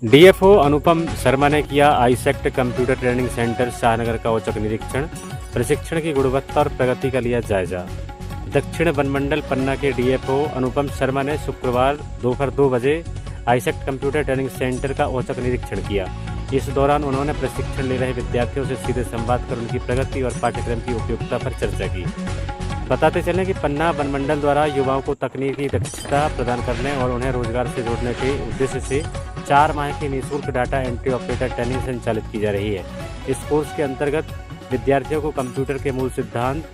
DFO अनुपम शर्मा ने किया AISECT computer training centre Shahnagar का औचक निरीक्षण। प्रशिक्षण की गुणवत्ता और प्रगति का लिया जायजा। दक्षिण वनमंडल पन्ना के डीएफओ अनुपम शर्मा ने शुक्रवार दोपहर 2 बजे आईसेक्ट कंप्यूटर ट्रेनिंग सेंटर का औचक निरीक्षण किया। इस दौरान उन्होंने प्रशिक्षण ले रहे विद्यार्थियों से सीधे संवाद कर उनकी प्रगति और पाठ्यक्रम की उपयोगिता पर चर्चा की। बताते चलें कि पन्ना वनमंडल द्वारा युवाओं को तकनीकी दक्षता प्रदान करने और उन्हें रोजगार से जोड़ने के उद्देश्य से 4 माह की निःशुल्क डाटा एंट्री ऑपरेटर ट्रेनिंग संचालित की जा रही है। इस कोर्स के अंतर्गत विद्यार्थियों को कंप्यूटर के मूल सिद्धांत,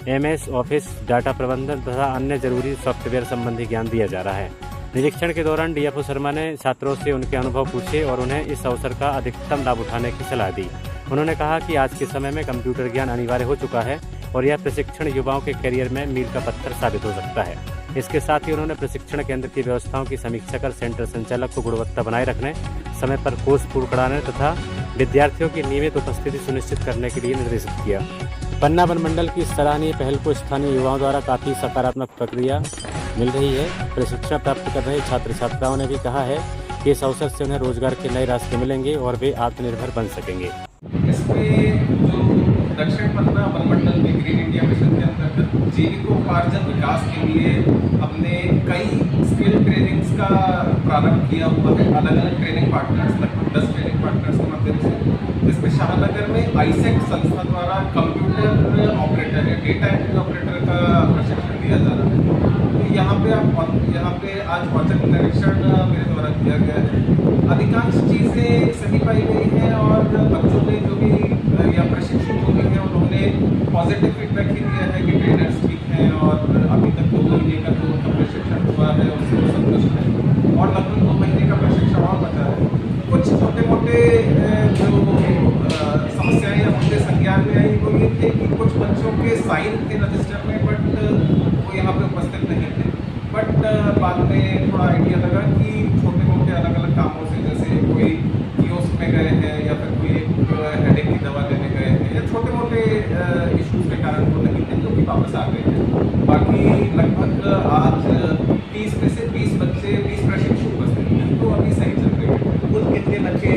एमएस ऑफिस, डाटा प्रबंधन तथा अन्य जरूरी सॉफ्टवेयर संबंधी ज्ञान दिया जा रहा है। निरीक्षण के दौरान डीएफओ शर्मा ने छात्रों से उनके अनुभव पूछे और उन्हें इस अवसर का अधिकतम लाभ उठाने की सलाह दी। उन्होंने कहा कि आज के समय में कंप्यूटर ज्ञान अनिवार्य हो चुका है और यह प्रशिक्षण युवाओं के करियर में मील का पत्थर साबित हो सकता है। इसके साथ ही उन्होंने प्रशिक्षण केंद्र की व्यवस्थाओं की समीक्षा कर सेंटर संचालक को गुणवत्ता बनाए रखने, समय पर कोर्स पूर्ण कराने तथा विद्यार्थियों की नियमित उपस्थिति सुनिश्चित करने के लिए निर्देशित किया। पन्ना वनमंडल की सराहनीय पहल को स्थानीय युवाओं द्वारा काफ़ी सकारात्मक प्रतिक्रिया मिल रही है। प्रशिक्षण प्राप्त कर रहे छात्र छात्राओं ने भी कहा है कि इस अवसर से उन्हें रोजगार के नए रास्ते मिलेंगे और वे आत्मनिर्भर बन सकेंगे। इसमें जो दक्षिण पन्ना वनमंडल में ग्रीन इंडिया मिशन के अंतर्गत जीविकोपार्जन विकास के लिए हमने कई स्किल ट्रेनिंग्स का प्रारंभ किया हुआ है। अलग अलग ट्रेनिंग पार्टनर्स, लगभग 10 ट्रेनिंग पार्टनर्स के माध्यम से, जिसमें शाहनगर में आईसेक्ट संस्था द्वारा कंप्यूटर ऑपरेटर या डेटा एंट्री ऑपरेटर का प्रशिक्षण दिया जा रहा है। तो यहाँ पे आज औचक निरीक्षण मेरे द्वारा किया गया है। अधिकांश चीज़ें सही पाई गई हैं और बच्चों ने जो भी या प्रशिक्षु जो भी हैं उन्होंने पॉजिटिव फीडबैक ही दिया है कि ट्रेनर्स ठीक हैं और अभी तक 2 महीने का जो उनका प्रशिक्षण हुआ है उससे वो संतुष्ट है और लगभग 2 महीने का प्रशिक्षण और बचा है। कुछ छोटे मोटे जो समस्याएं या मुद्दे संज्ञान में आई वो ये थे कि कुछ बच्चों के साइन थे रजिस्टर में बट वो यहाँ पे उपस्थित नहीं थे। बट बाद में थोड़ा आइडिया लगा कि छोटे मोटे अलग अलग कामों से, जैसे कोई कियोस्क में गए हैं या फिर कोई हेडेक की दवा लेने गए हैं या छोटे मोटे इश्यूज के कारण वो नहीं थे, जो कि वापस आ गए हैं। बाकी लगभग आज 30 में से 20 बच्चे, 20 प्रशिक्षु उपस्थित हैं, तो अभी सही चल रही है। कुल कितने बच्चे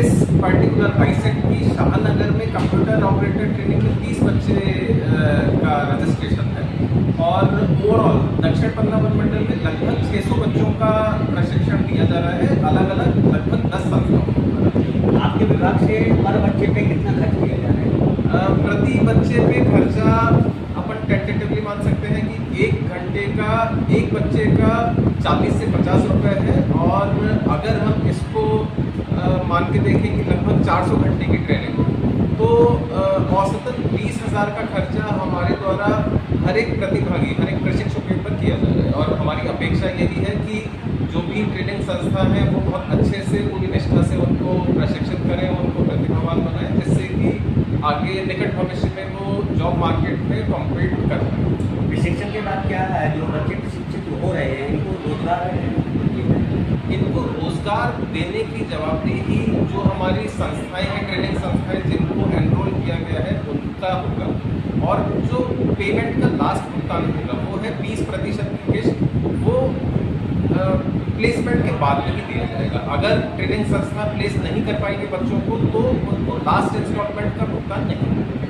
इस पर्टिकुलर आईसेक्ट की शाहनगर में कंप्यूटर ऑपरेटर ट्रेनिंग में 30 बच्चे का रजिस्ट्रेशन है और ओवरऑल दक्षिण पन्ना वनमंडल में लगभग 600 बच्चों का प्रशिक्षण दिया जा रहा है, अलग अलग लगभग 10 संस्थाओं। आपके विभाग से पर बच्चे पे कितना खर्च किया जा रहा है? प्रति बच्चे पे खर्चा अपन टेंटेटिवली मान सकते हैं कि 1 घंटे का एक बच्चे का 40 से 50 रुपये है और अगर हम इसको मान के देखें कि लगभग 400 घंटे की ट्रेनिंग, तो औसतन 20,000 का खर्चा हमारे द्वारा हर एक प्रतिभागी, हर एक प्रशिक्षु के ऊपर किया जा रहा है। और हमारी अपेक्षा यही है कि जो भी ट्रेनिंग संस्था है वो बहुत अच्छे से, पूरी निष्ठा से उनको प्रशिक्षित करें, उनको प्रतिभावान बनाएं, जिससे कि आगे निकट भविष्य में वो जॉब मार्केट में कॉम्पीट कर पाएं। प्रशिक्षण के बाद क्या है, जो बच्चे प्रशिक्षित हो रहे हैं इनको रोजगार देने की जवाबदेही जो हमारी संस्थाएं हैं, ट्रेनिंग संस्थाएं जिनको एनरोल किया गया है उनका होगा और जो पेमेंट का लास्ट भुगतान होगा वो है 20% की किस्त, वो प्लेसमेंट के बाद में ही दिया जाएगा। अगर ट्रेनिंग संस्था प्लेस नहीं कर पाएगी बच्चों को तो उनको लास्ट इंस्टॉलमेंट का भुगतान नहीं होगा।